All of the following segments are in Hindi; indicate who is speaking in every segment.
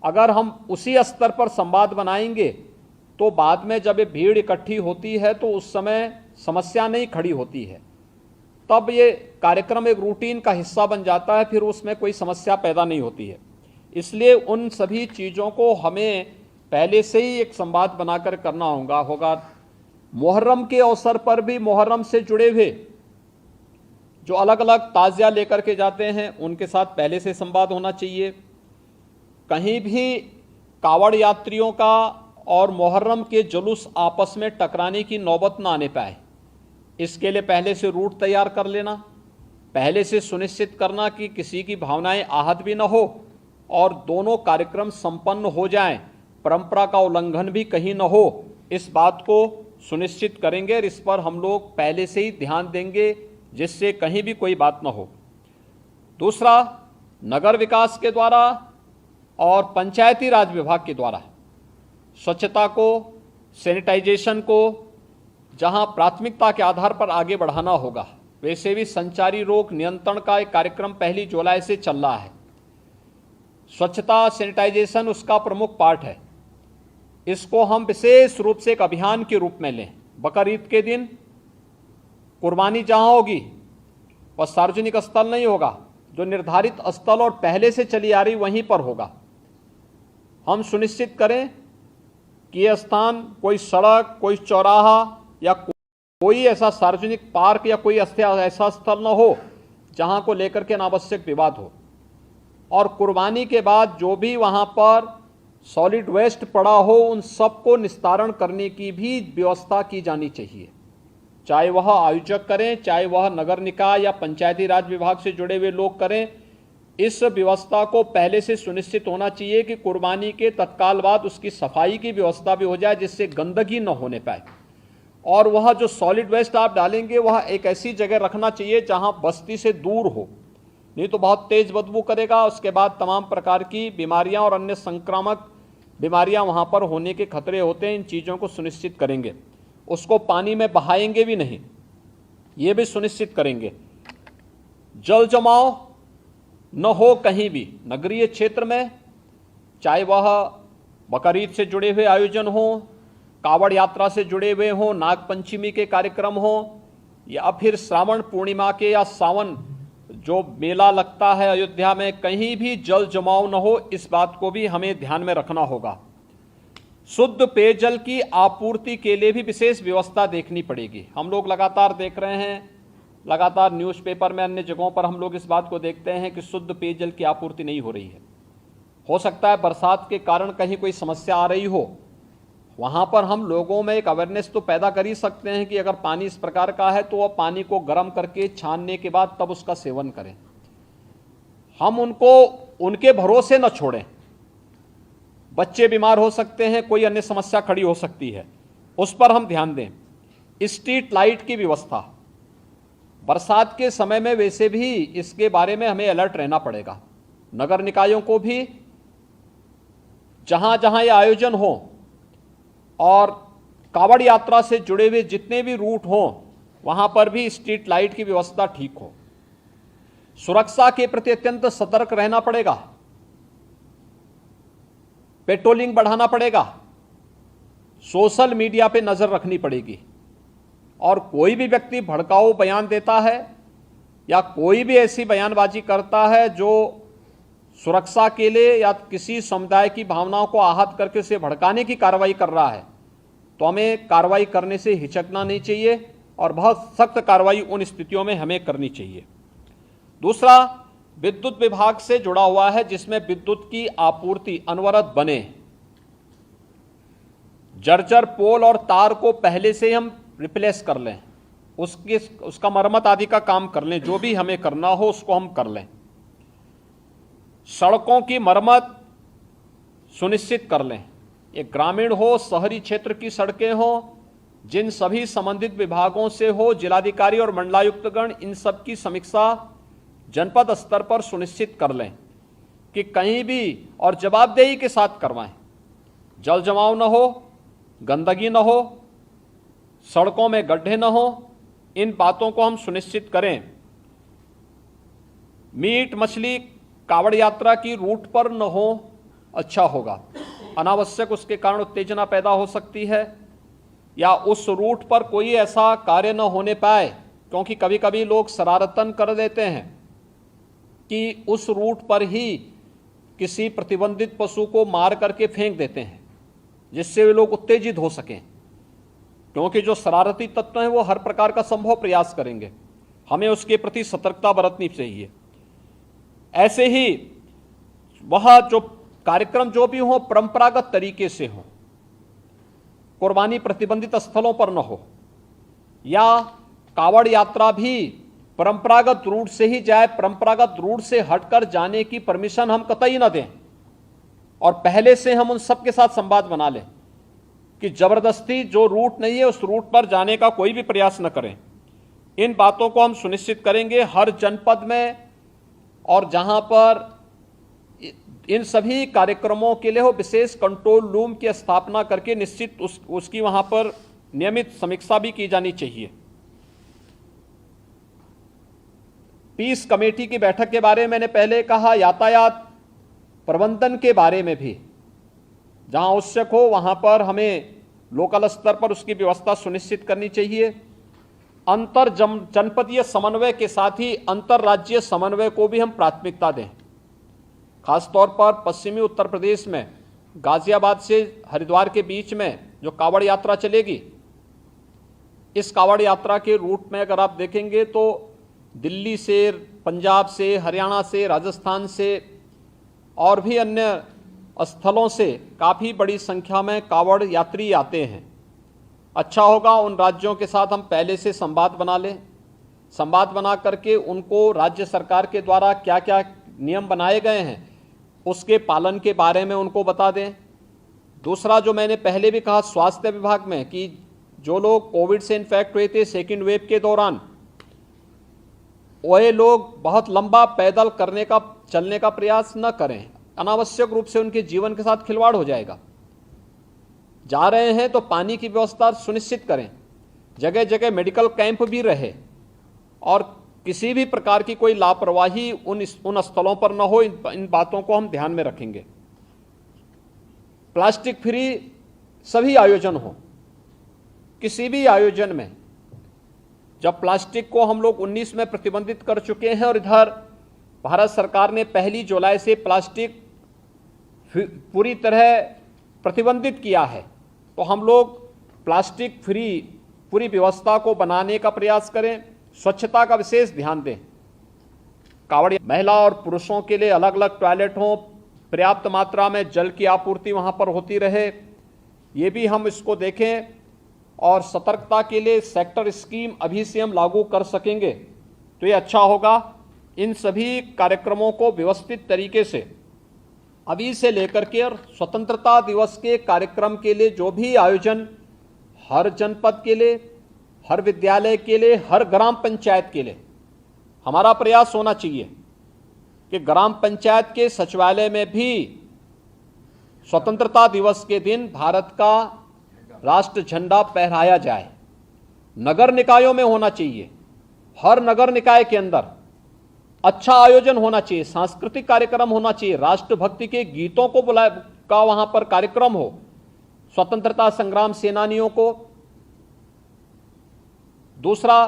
Speaker 1: अगर हम उसी स्तर पर संवाद बनाएंगे तो बाद में जब ये भीड़ इकट्ठी होती है तो उस समय समस्या नहीं खड़ी होती है, तब ये कार्यक्रम एक रूटीन का हिस्सा बन जाता है, फिर उसमें कोई समस्या पैदा नहीं होती है। इसलिए उन सभी चीज़ों को हमें पहले से ही एक संवाद बनाकर करना होगा। मुहर्रम के अवसर पर भी मुहर्रम से जुड़े हुए जो अलग अलग ताज़िया लेकर के जाते हैं उनके साथ पहले से संवाद होना चाहिए। कहीं भी कावड़ यात्रियों का और मुहर्रम के जुलूस आपस में टकराने की नौबत ना आने पाए, इसके लिए पहले से रूट तैयार कर लेना, पहले से सुनिश्चित करना कि किसी की भावनाएं आहत भी न हो और दोनों कार्यक्रम संपन्न हो जाएं, परंपरा का उल्लंघन भी कहीं न हो, इस बात को सुनिश्चित करेंगे और इस पर हम लोग पहले से ही ध्यान देंगे जिससे कहीं भी कोई बात न हो। दूसरा, नगर विकास के द्वारा और पंचायती राज विभाग के द्वारा स्वच्छता को, सैनिटाइजेशन को जहां प्राथमिकता के आधार पर आगे बढ़ाना होगा, वैसे भी संचारी रोग नियंत्रण का एक कार्यक्रम 1 जुलाई से चल रहा है। स्वच्छता, सैनिटाइजेशन उसका प्रमुख पार्ट है। इसको हम विशेष रूप से एक अभियान के रूप में लें। बकरीद के दिन कुर्बानी जहां होगी वह सार्वजनिक स्थल नहीं होगा, जो निर्धारित स्थल और पहले से चली आ रही वहीं पर होगा। हम सुनिश्चित करें कि यह स्थान कोई सड़क, कोई चौराहा या कोई ऐसा सार्वजनिक पार्क या कोई ऐसा स्थल न हो जहां को लेकर के अनावश्यक विवाद हो। और कुर्बानी के बाद जो भी वहां पर सॉलिड वेस्ट पड़ा हो उन सबको निस्तारण करने की भी व्यवस्था की जानी चाहिए, चाहे वह आयोजक करें, चाहे वह नगर निकाय या पंचायती राज विभाग से जुड़े हुए लोग करें। इस व्यवस्था को पहले से सुनिश्चित होना चाहिए कि कुर्बानी के तत्काल बाद उसकी सफाई की व्यवस्था भी हो जाए जिससे गंदगी न होने पाए। और वह जो सॉलिड वेस्ट आप डालेंगे वह एक ऐसी जगह रखना चाहिए जहां बस्ती से दूर हो, नहीं तो बहुत तेज बदबू करेगा। उसके बाद तमाम प्रकार की बीमारियां और अन्य संक्रामक बीमारियां वहां पर होने के खतरे होते हैं। इन चीज़ों को सुनिश्चित करेंगे। उसको पानी में बहाएंगे भी नहीं, ये भी सुनिश्चित करेंगे। जल जमाव न हो कहीं भी नगरीय क्षेत्र में, चाहे वह बकरीद से जुड़े हुए आयोजन हो, कावड़ यात्रा से जुड़े हुए हों, नाग पंचमी के कार्यक्रम हों, या फिर श्रावण पूर्णिमा के या सावन जो मेला लगता है अयोध्या में, कहीं भी जल जमाव न हो, इस बात को भी हमें ध्यान में रखना होगा। शुद्ध पेयजल की आपूर्ति के लिए भी विशेष व्यवस्था देखनी पड़ेगी। हम लोग लगातार देख रहे हैं, लगातार न्यूज़पेपर में, अन्य जगहों पर हम लोग इस बात को देखते हैं कि शुद्ध पेयजल की आपूर्ति नहीं हो रही है। हो सकता है बरसात के कारण कहीं कोई समस्या आ रही हो, वहाँ पर हम लोगों में एक अवेयरनेस तो पैदा कर ही सकते हैं कि अगर पानी इस प्रकार का है तो वह पानी को गर्म करके छानने के बाद तब उसका सेवन करें। हम उनको उनके भरोसे न छोड़ें। बच्चे बीमार हो सकते हैं, कोई अन्य समस्या खड़ी हो सकती है, उस पर हम ध्यान दें। स्ट्रीट लाइट की व्यवस्था, बरसात के समय में वैसे भी इसके बारे में हमें अलर्ट रहना पड़ेगा। नगर निकायों को भी जहां जहां ये आयोजन हो और कावड़ यात्रा से जुड़े हुए जितने भी रूट हों वहां पर भी स्ट्रीट लाइट की व्यवस्था ठीक हो। सुरक्षा के प्रति अत्यंत सतर्क रहना पड़ेगा, पेट्रोलिंग बढ़ाना पड़ेगा, सोशल मीडिया पे नजर रखनी पड़ेगी। और कोई भी व्यक्ति भड़काऊ बयान देता है या कोई भी ऐसी बयानबाजी करता है जो सुरक्षा के लिए या किसी समुदाय की भावनाओं को आहत करके उसे भड़काने की कार्रवाई कर रहा है, तो हमें कार्रवाई करने से हिचकना नहीं चाहिए और बहुत सख्त कार्रवाई उन स्थितियों में हमें करनी चाहिए। दूसरा, विद्युत विभाग से जुड़ा हुआ है जिसमें विद्युत की आपूर्ति अनवरत बने। जर्जर पोल और तार को पहले से हम रिप्लेस कर लें, उसका मरम्मत आदि का काम कर लें, जो भी हमें करना हो उसको हम कर लें। सड़कों की मरम्मत सुनिश्चित कर लें, ये ग्रामीण हो, शहरी क्षेत्र की सड़कें हो, जिन सभी संबंधित विभागों से हो, जिलाधिकारी और मंडलायुक्तगण इन सब की समीक्षा जनपद स्तर पर सुनिश्चित कर लें कि कहीं भी और जवाबदेही के साथ करवाएं। जल जमाव न हो, गंदगी न हो, सड़कों में गड्ढे न हो, इन बातों को हम सुनिश्चित करें। मीट मछली कावड़ यात्रा की रूट पर न हो, अच्छा होगा। अनावश्यक उसके कारण उत्तेजना पैदा हो सकती है, या उस रूट पर कोई ऐसा कार्य न होने पाए, क्योंकि कभी कभी लोग शरारतन कर देते हैं कि उस रूट पर ही किसी प्रतिबंधित पशु को मार करके फेंक देते हैं, जिससे वे लोग उत्तेजित हो सकें, क्योंकि जो शरारती तत्व हैं वो हर प्रकार का संभव प्रयास करेंगे। हमें उसके प्रति सतर्कता बरतनी चाहिए। ऐसे ही वह जो कार्यक्रम जो भी हो परंपरागत तरीके से हो, कुर्बानी प्रतिबंधित स्थलों पर न हो, या कावड़ यात्रा भी परंपरागत रूट से ही जाए, परंपरागत रूट से हटकर जाने की परमिशन हम कतई न दें। और पहले से हम उन सब के साथ संवाद बना लें कि जबरदस्ती जो रूट नहीं है उस रूट पर जाने का कोई भी प्रयास न करें। इन बातों को हम सुनिश्चित करेंगे हर जनपद में, और जहां पर इन सभी कार्यक्रमों के लिए हो विशेष कंट्रोल रूम की स्थापना करके निश्चित उसकी वहां पर नियमित समीक्षा भी की जानी चाहिए। पीस कमेटी की बैठक के बारे में मैंने पहले कहा। यातायात प्रबंधन के बारे में भी जहां आवश्यक हो वहां पर हमें लोकल स्तर पर उसकी व्यवस्था सुनिश्चित करनी चाहिए। अंतर जनपदीय समन्वय के साथ ही अंतर्राज्यीय समन्वय को भी हम प्राथमिकता दें। खासतौर पर पश्चिमी उत्तर प्रदेश में गाजियाबाद से हरिद्वार के बीच में जो कावड़ यात्रा चलेगी, इस कावड़ यात्रा के रूट में अगर आप देखेंगे तो दिल्ली से, पंजाब से, हरियाणा से, राजस्थान से और भी अन्य स्थलों से काफ़ी बड़ी संख्या में कावड़ यात्री आते हैं। अच्छा होगा उन राज्यों के साथ हम पहले से संवाद बना लें, संवाद बना करके उनको राज्य सरकार के द्वारा क्या क्या नियम बनाए गए हैं उसके पालन के बारे में उनको बता दें। दूसरा, जो मैंने पहले भी कहा स्वास्थ्य विभाग में, कि जो लोग कोविड से इन्फेक्ट हुए थे सेकेंड वेव के दौरान, वह लोग बहुत लंबा पैदल चलने का प्रयास न करें। अनावश्यक रूप से उनके जीवन के साथ खिलवाड़ हो जाएगा। जा रहे हैं तो पानी की व्यवस्था सुनिश्चित करें, जगह जगह मेडिकल कैंप भी रहे, और किसी भी प्रकार की कोई लापरवाही उन स्थलों पर न हो। इन बातों को हम ध्यान में रखेंगे। प्लास्टिक फ्री सभी आयोजन हो। किसी भी आयोजन में जब प्लास्टिक को हम लोग 19 में प्रतिबंधित कर चुके हैं, और इधर भारत सरकार ने 1 जुलाई से प्लास्टिक पूरी तरह प्रतिबंधित किया है, तो हम लोग प्लास्टिक फ्री पूरी व्यवस्था को बनाने का प्रयास करें। स्वच्छता का विशेष ध्यान दें। कावड़ महिला और पुरुषों के लिए अलग अलग टॉयलेट हों, पर्याप्त मात्रा में जल की आपूर्ति वहां पर होती रहे, ये भी हम इसको देखें। और सतर्कता के लिए सेक्टर स्कीम अभी से हम लागू कर सकेंगे तो ये अच्छा होगा। इन सभी कार्यक्रमों को व्यवस्थित तरीके से अभी से लेकर के और स्वतंत्रता दिवस के कार्यक्रम के लिए जो भी आयोजन हर जनपद के लिए, हर विद्यालय के लिए, हर ग्राम पंचायत के लिए हमारा प्रयास होना चाहिए कि ग्राम पंचायत के सचिवालय में भी स्वतंत्रता दिवस के दिन भारत का राष्ट्र झंडा फहराया जाए। नगर निकायों में होना चाहिए, हर नगर निकाय के अंदर अच्छा आयोजन होना चाहिए, सांस्कृतिक कार्यक्रम होना चाहिए, राष्ट्रभक्ति के गीतों को का वहां पर कार्यक्रम हो, स्वतंत्रता संग्राम सेनानियों को। दूसरा,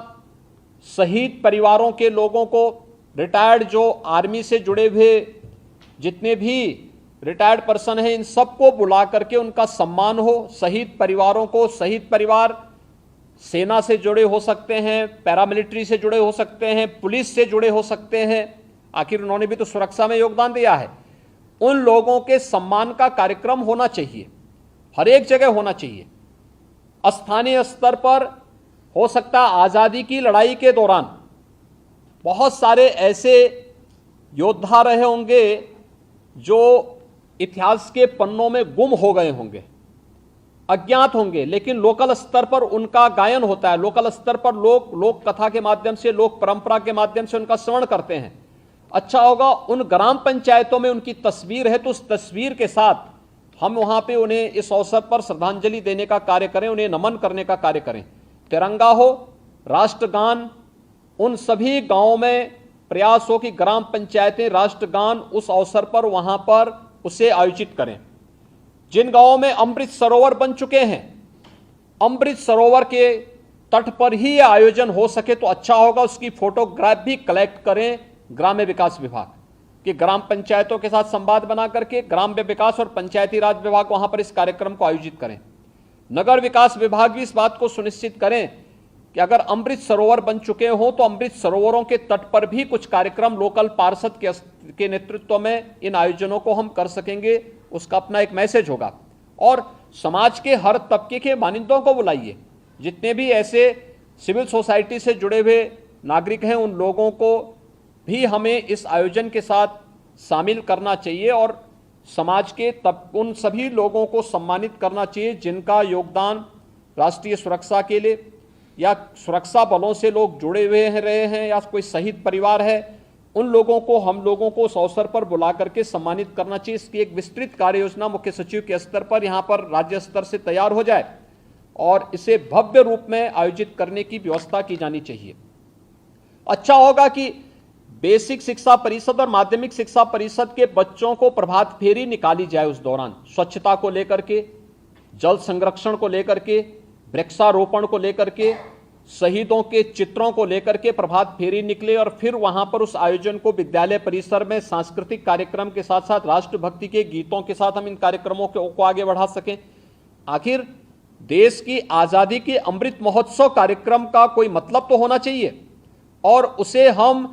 Speaker 1: शहीद परिवारों के लोगों को, रिटायर्ड जो आर्मी से जुड़े हुए जितने भी रिटायर्ड पर्सन हैं, इन सबको बुला करके उनका सम्मान हो। शहीद परिवारों को, शहीद परिवार सेना से जुड़े हो सकते हैं, पैरामिलिट्री से जुड़े हो सकते हैं, पुलिस से जुड़े हो सकते हैं, आखिर उन्होंने भी तो सुरक्षा में योगदान दिया है। उन लोगों के सम्मान का कार्यक्रम होना चाहिए, हर एक जगह होना चाहिए। स्थानीय स्तर पर हो सकता है आज़ादी की लड़ाई के दौरान बहुत सारे ऐसे योद्धा रहे होंगे जो इतिहास के पन्नों में गुम हो गए होंगे, अज्ञात होंगे, लेकिन लोकल स्तर पर उनका गायन होता है। लोकल स्तर पर लोक कथा के माध्यम से, लोक परंपरा के माध्यम से उनका श्रवण करते हैं। अच्छा होगा उन ग्राम पंचायतों में उनकी तस्वीर है तो उस तस्वीर के साथ हम वहां पे उन्हें इस अवसर पर श्रद्धांजलि देने का कार्य करें, उन्हें नमन करने का कार्य करें। तिरंगा हो, राष्ट्रगान, उन सभी गांवों में प्रयास हो कि ग्राम पंचायतें राष्ट्रगान उस अवसर पर वहां पर उसे आयोजित करें। जिन गांवों में अमृत सरोवर बन चुके हैं, अमृत सरोवर के तट पर ही यह आयोजन हो सके तो अच्छा होगा। उसकी फोटोग्राफ भी कलेक्ट करें ग्राम्य विकास विभाग कि ग्राम पंचायतों के साथ संवाद बना करके ग्राम्य विकास और पंचायती राज विभाग वहां पर इस कार्यक्रम को आयोजित करें। नगर विकास विभाग भी इस बात को सुनिश्चित करें कि अगर अमृत सरोवर बन चुके हों तो अमृत सरोवरों के तट पर भी कुछ कार्यक्रम लोकल पार्षद के नेतृत्व में इन आयोजनों को हम कर सकेंगे। उसका अपना एक मैसेज होगा। और समाज के हर तबके के मानिंदों को बुलाइए, जितने भी ऐसे सिविल सोसाइटी से जुड़े हुए नागरिक हैं उन लोगों को भी हमें इस आयोजन के साथ शामिल करना चाहिए और समाज के उन सभी लोगों को सम्मानित करना चाहिए जिनका योगदान राष्ट्रीय सुरक्षा के लिए या सुरक्षा बलों से लोग जुड़े हुए रहे हैं या कोई शहीद परिवार है, उन लोगों को हम लोगों को उस अवसर पर बुला करके सम्मानित करना चाहिए। इसकी एक विस्तृत कार्य योजना मुख्य सचिव के स्तर पर यहाँ पर राज्य स्तर से तैयार हो जाए और इसे भव्य रूप में आयोजित करने की व्यवस्था की जानी चाहिए। अच्छा होगा कि बेसिक शिक्षा परिषद और माध्यमिक शिक्षा परिषद के बच्चों को प्रभात फेरी निकाली जाए उस दौरान, स्वच्छता को लेकर के, जल संरक्षण को लेकर के, वृक्षारोपण को लेकर के, शहीदों के चित्रों को लेकर के प्रभात फेरी निकले और फिर वहां पर उस आयोजन को विद्यालय परिसर में सांस्कृतिक कार्यक्रम के साथ साथ राष्ट्रभक्ति के गीतों के साथ हम इन कार्यक्रमों को आगे बढ़ा सकें। आखिर देश की आजादी के अमृत महोत्सव कार्यक्रम का कोई मतलब तो होना चाहिए और उसे हम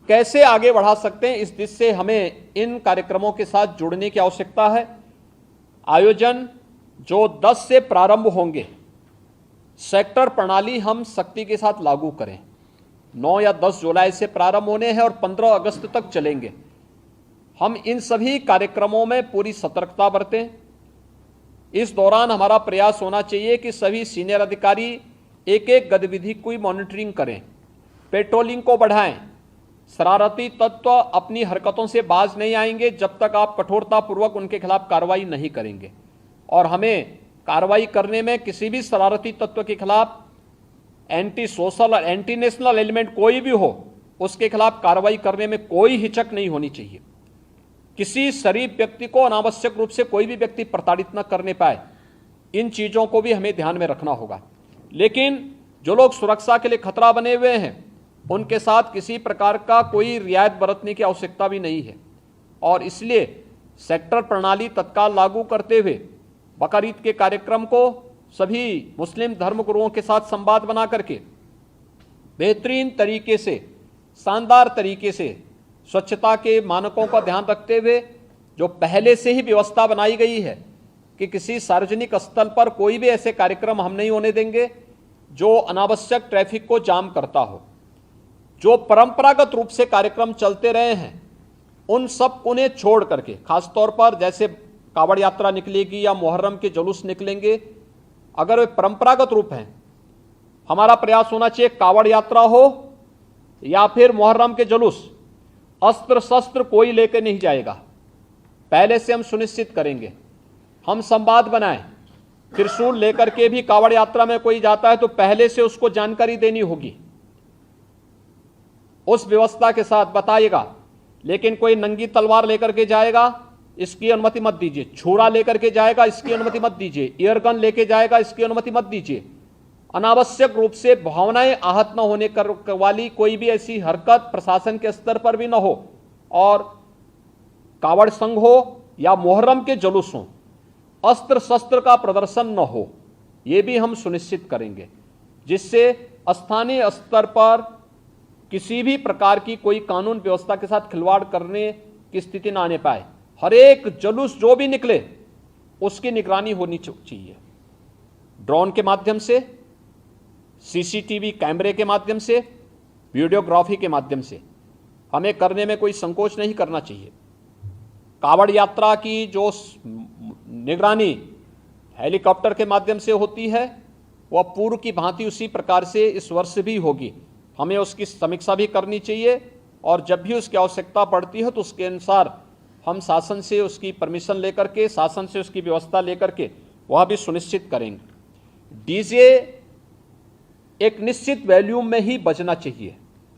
Speaker 1: कैसे आगे बढ़ा सकते हैं, इस दिशा से हमें इन कार्यक्रमों के साथ जुड़ने की आवश्यकता है। आयोजन जो 10 से प्रारंभ होंगे, सेक्टर प्रणाली हम सख्ती के साथ लागू करें। 9 या 10 जुलाई से प्रारंभ होने हैं और 15 अगस्त तक चलेंगे। हम इन सभी कार्यक्रमों में पूरी सतर्कता बरतें। इस दौरान हमारा प्रयास होना चाहिए कि सभी सीनियर अधिकारी एक एक गतिविधि की मॉनिटरिंग करें, पेट्रोलिंग को बढ़ाएं। शरारती तत्व अपनी हरकतों से बाज नहीं आएंगे जब तक आप कठोरतापूर्वक उनके खिलाफ कार्रवाई नहीं करेंगे और हमें कार्रवाई करने में किसी भी शरारती तत्व के खिलाफ एंटी सोशल और एंटी नेशनल एलिमेंट कोई भी हो, उसके खिलाफ कार्रवाई करने में कोई हिचक नहीं होनी चाहिए। किसी शरीफ व्यक्ति को अनावश्यक रूप से कोई भी व्यक्ति प्रताड़ित न करने पाए, इन चीजों को भी हमें ध्यान में रखना होगा। लेकिन जो लोग सुरक्षा के लिए खतरा बने हुए हैं उनके साथ किसी प्रकार का कोई रियायत बरतने की आवश्यकता भी नहीं है और इसलिए सेक्टर प्रणाली तत्काल लागू करते हुए बकरीद के कार्यक्रम को सभी मुस्लिम धर्मगुरुओं के साथ संवाद बना करके बेहतरीन तरीके से, शानदार तरीके से स्वच्छता के मानकों का ध्यान रखते हुए जो पहले से ही व्यवस्था बनाई गई है कि किसी सार्वजनिक स्थल पर कोई भी ऐसे कार्यक्रम हम नहीं होने देंगे जो अनावश्यक ट्रैफिक को जाम करता हो। जो परंपरागत रूप से कार्यक्रम चलते रहे हैं उन सब उन्हें छोड़ करके, खासतौर पर जैसे कावड़ यात्रा निकलेगी या मुहर्रम के जुलूस निकलेंगे, अगर वे परंपरागत रूप हैं, हमारा प्रयास होना चाहिए कावड़ यात्रा हो या फिर मुहर्रम के जुलूस, अस्त्र शस्त्र कोई लेकर नहीं जाएगा। पहले से हम सुनिश्चित करेंगे, हम संवाद बनाएं। त्रिशूल लेकर के भी कावड़ यात्रा में कोई जाता है तो पहले से उसको जानकारी देनी होगी, उस व्यवस्था के साथ बताइएगा। लेकिन कोई नंगी तलवार लेकर के जाएगा, इसकी अनुमति मत दीजिए। छुरा लेकर के जाएगा, इसकी अनुमति मत दीजिए। एयरगन लेके जाएगा, इसकी अनुमति मत दीजिए। अनावश्यक रूप से भावनाएं आहत न होने वाली कोई भी ऐसी हरकत प्रशासन के स्तर पर भी न हो और कावड़ संघ हो या मुहर्रम के जुलूस हो, अस्त्र शस्त्र का प्रदर्शन न हो, यह भी हम सुनिश्चित करेंगे, जिससे स्थानीय स्तर पर किसी भी प्रकार की कोई कानून व्यवस्था के साथ खिलवाड़ करने की स्थिति ना आने पाए। हर एक जुलूस जो भी निकले उसकी निगरानी होनी चाहिए, ड्रोन के माध्यम से, सीसीटीवी कैमरे के माध्यम से, वीडियोग्राफी के माध्यम से हमें करने में कोई संकोच नहीं करना चाहिए। कावड़ यात्रा की जो निगरानी हेलीकॉप्टर के माध्यम से होती है वह पूर्व की भांति उसी प्रकार से इस वर्ष भी होगी। हमें उसकी समीक्षा भी करनी चाहिए और जब भी उसकी आवश्यकता पड़ती है तो उसके अनुसार हम शासन से उसकी परमिशन लेकर के, शासन से उसकी व्यवस्था लेकर के वह भी सुनिश्चित करेंगे। डीजे एक निश्चित वॉल्यूम में ही बजना चाहिए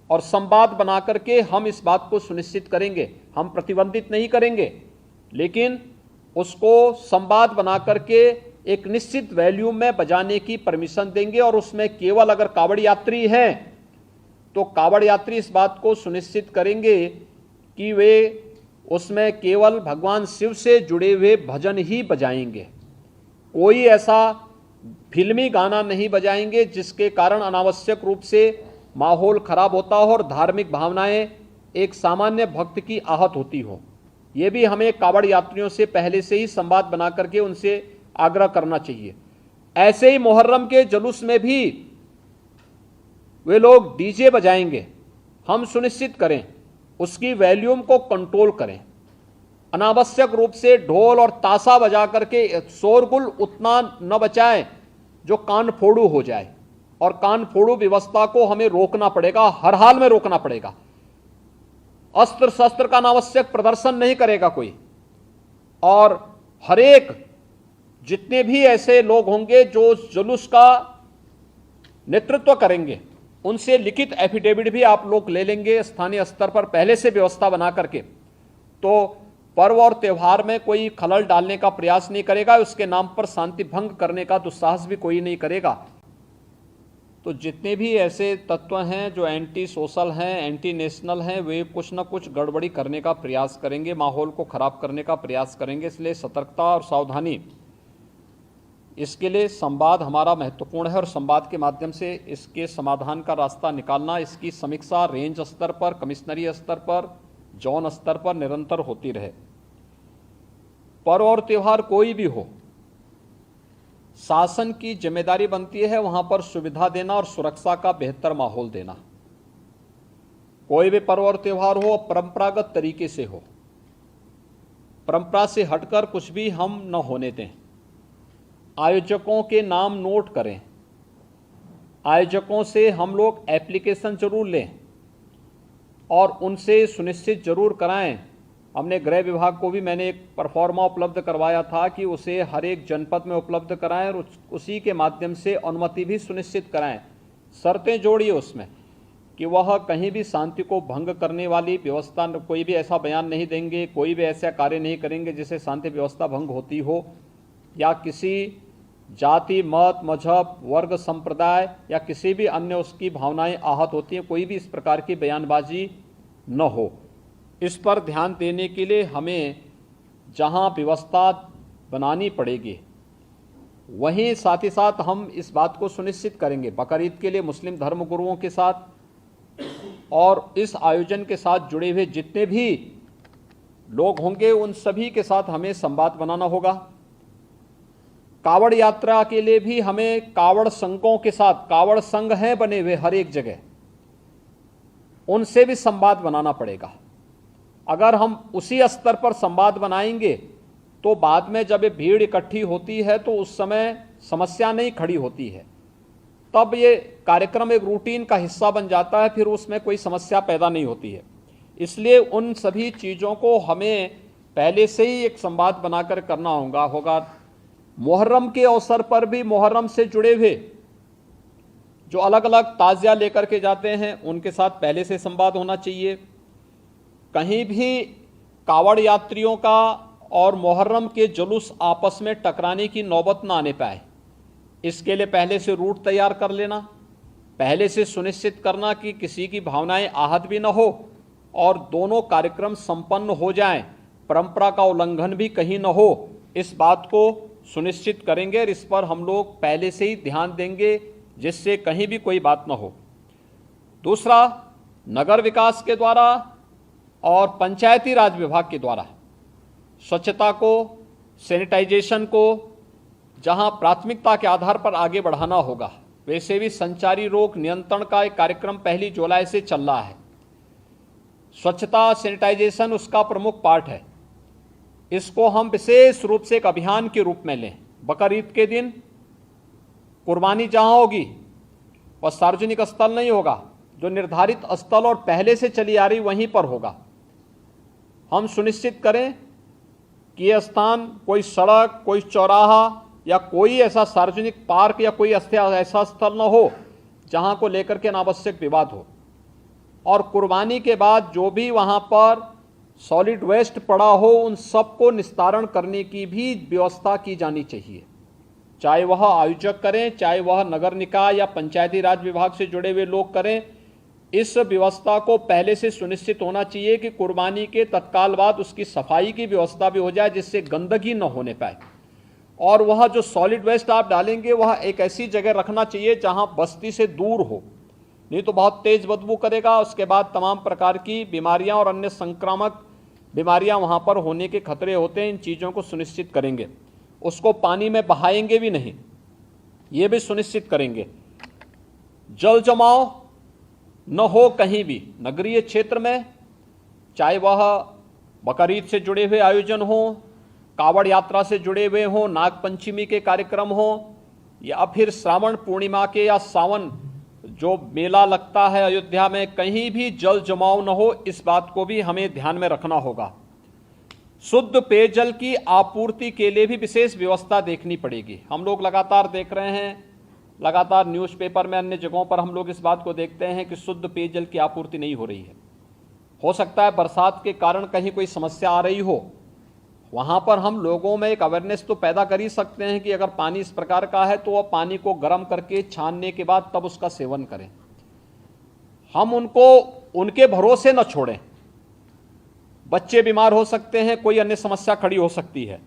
Speaker 1: और संवाद बना करके हम इस बात को सुनिश्चित करेंगे। हम प्रतिबंधित नहीं करेंगे लेकिन उसको संवाद बना करके एक निश्चित वैल्यूम में बजाने की परमिशन देंगे। और उसमें केवल अगर कावड़ यात्री हैं तो कावड़ यात्री इस बात को सुनिश्चित करेंगे कि वे उसमें केवल भगवान शिव से जुड़े हुए भजन ही बजाएंगे। कोई ऐसा फिल्मी गाना नहीं बजाएंगे जिसके कारण अनावश्यक रूप से माहौल खराब होता हो और धार्मिक भावनाएं एक सामान्य भक्त की आहत होती हो। ये भी हमें कावड़ यात्रियों से पहले से ही संवाद बना करके उनसे आग्रह करना चाहिए। ऐसे ही मुहर्रम के जुलूस में भी वे लोग डीजे बजाएंगे, हम सुनिश्चित करें उसकी वॉल्यूम को कंट्रोल करें। अनावश्यक रूप से ढोल और ताशा बजा करके शोरगुल उतना न बचाएं जो कान फोड़ू हो जाए, और कान फोड़ू व्यवस्था को हमें रोकना पड़ेगा, हर हाल में रोकना पड़ेगा। अस्त्र शस्त्र का अनावश्यक प्रदर्शन नहीं करेगा कोई। और हरेक जितने भी ऐसे लोग होंगे जो जुलूस का नेतृत्व करेंगे, उनसे लिखित एफिडेविट भी आप लोग ले लेंगे स्थानीय स्तर पर पहले से व्यवस्था बना करके। तो पर्व और त्यौहार में कोई खलल डालने का प्रयास नहीं करेगा, उसके नाम पर शांति भंग करने का दुस्साहस भी कोई नहीं करेगा। तो जितने भी ऐसे तत्व हैं जो एंटी सोशल हैं, एंटी नेशनल हैं, वे कुछ न कुछ गड़बड़ी करने का प्रयास करेंगे, माहौल को खराब करने का प्रयास करेंगे। इसलिए सतर्कता और सावधानी, इसके लिए संवाद हमारा महत्वपूर्ण है और संवाद के माध्यम से इसके समाधान का रास्ता निकालना, इसकी समीक्षा रेंज स्तर पर, कमिश्नरी स्तर पर, जोन स्तर पर निरंतर होती रहे। पर्व और त्यौहार कोई भी हो, शासन की जिम्मेदारी बनती है वहां पर सुविधा देना और सुरक्षा का बेहतर माहौल देना। कोई भी पर्व और त्यौहार हो परंपरागत तरीके से हो, परंपरा से हटकर कुछ भी हम न होने दें। आयोजकों के नाम नोट करें, आयोजकों से हम लोग एप्लीकेशन जरूर लें और उनसे सुनिश्चित जरूर कराएं। हमने गृह विभाग को भी मैंने एक परफॉर्मा उपलब्ध करवाया था कि उसे हर एक जनपद में उपलब्ध कराएं और उसी के माध्यम से अनुमति भी सुनिश्चित कराएं। शर्तें जोड़िए उसमें कि वह कहीं भी शांति को भंग करने वाली व्यवस्था, कोई भी ऐसा बयान नहीं देंगे, कोई भी ऐसा कार्य नहीं करेंगे जिससे शांति व्यवस्था भंग होती हो, या किसी जाति, मत, मजहब, वर्ग, संप्रदाय या किसी भी अन्य उसकी भावनाएं आहत होती हैं, कोई भी इस प्रकार की बयानबाजी न हो। इस पर ध्यान देने के लिए हमें जहां व्यवस्था बनानी पड़ेगी वहीं साथ ही साथ हम इस बात को सुनिश्चित करेंगे बकरीद के लिए मुस्लिम धर्मगुरुओं के साथ और इस आयोजन के साथ जुड़े हुए जितने भी लोग होंगे उन सभी के साथ हमें संवाद बनाना होगा। कावड़ यात्रा के लिए भी हमें कावड़ संघों के साथ, कावड़ संघ हैं बने हुए हर एक जगह, उनसे भी संवाद बनाना पड़ेगा। अगर हम उसी स्तर पर संवाद बनाएंगे तो बाद में जब ये भीड़ इकट्ठी होती है तो उस समय समस्या नहीं खड़ी होती है, तब ये कार्यक्रम एक रूटीन का हिस्सा बन जाता है, फिर उसमें कोई समस्या पैदा नहीं होती है। इसलिए उन सभी चीज़ों को हमें पहले से ही एक संवाद बनाकर करना होगा। मुहर्रम के अवसर पर भी मुहर्रम से जुड़े हुए जो अलग अलग ताज़िया लेकर के जाते हैं उनके साथ पहले से संवाद होना चाहिए। कहीं भी कावड़ यात्रियों का और मुहर्रम के जुलूस आपस में टकराने की नौबत ना आने पाए, इसके लिए पहले से रूट तैयार कर लेना, पहले से सुनिश्चित करना कि किसी की भावनाएं आहत भी न हो और दोनों कार्यक्रम संपन्न हो जाएं, परंपरा का उल्लंघन भी कहीं न हो, इस बात को सुनिश्चित करेंगे और इस पर हम लोग पहले से ही ध्यान देंगे जिससे कहीं भी कोई बात न हो। दूसरा, नगर विकास के द्वारा और पंचायती राज विभाग के द्वारा स्वच्छता को, सैनिटाइजेशन को जहां प्राथमिकता के आधार पर आगे बढ़ाना होगा, वैसे भी संचारी रोग नियंत्रण का एक कार्यक्रम 1 जुलाई से चल रहा है। स्वच्छता, सैनिटाइजेशन उसका प्रमुख पार्ट है। इसको हम विशेष रूप से एक अभियान के रूप में लें। बकरीद के दिन कुर्बानी जहां होगी वह सार्वजनिक स्थल नहीं होगा, जो निर्धारित स्थल और पहले से चली आ रही वहीं पर होगा। हम सुनिश्चित करें कि यह स्थान कोई सड़क, कोई चौराहा या कोई ऐसा सार्वजनिक पार्क या कोई ऐसा स्थल न हो जहां को लेकर के अनावश्यक विवाद हो। और कुर्बानी के बाद जो भी वहां पर सॉलिड वेस्ट पड़ा हो उन सब को निस्तारण करने की भी व्यवस्था की जानी चाहिए, चाहे वह आयोजक करें, चाहे वह नगर निकाय या पंचायती राज विभाग से जुड़े हुए लोग करें। इस व्यवस्था को पहले से सुनिश्चित होना चाहिए कि कुर्बानी के तत्काल बाद उसकी सफाई की व्यवस्था भी हो जाए, जिससे गंदगी न होने पाए। और वह जो सॉलिड वेस्ट आप डालेंगे वह एक ऐसी जगह रखना चाहिए जहां बस्ती से दूर हो, नहीं तो बहुत तेज बदबू करेगा। उसके बाद तमाम प्रकार की बीमारियां और अन्य संक्रामक बीमारियां वहां पर होने के खतरे होते हैं। इन चीज़ों को सुनिश्चित करेंगे। उसको पानी में बहाएंगे भी नहीं, ये भी सुनिश्चित करेंगे। जल जमाव न हो कहीं भी नगरीय क्षेत्र में, चाहे वह बकरीद से जुड़े हुए आयोजन हो, कावड़ यात्रा से जुड़े हुए हों, नाग पंचमी के कार्यक्रम हो, या फिर श्रावण पूर्णिमा के या सावन जो मेला लगता है अयोध्या में, कहीं भी जल जमाव न हो। इस बात को भी हमें ध्यान में रखना होगा। शुद्ध पेयजल की आपूर्ति के लिए भी विशेष व्यवस्था देखनी पड़ेगी। हम लोग लगातार देख रहे हैं, लगातार न्यूज़पेपर में अन्य जगहों पर हम लोग इस बात को देखते हैं कि शुद्ध पेयजल की आपूर्ति नहीं हो रही है। हो सकता है बरसात के कारण कहीं कोई समस्या आ रही हो, वहाँ पर हम लोगों में एक अवेयरनेस तो पैदा कर ही सकते हैं कि अगर पानी इस प्रकार का है तो वह पानी को गर्म करके छानने के बाद तब उसका सेवन करें। हम उनको उनके भरोसे न छोड़ें। बच्चे बीमार हो सकते हैं, कोई अन्य समस्या खड़ी हो सकती है।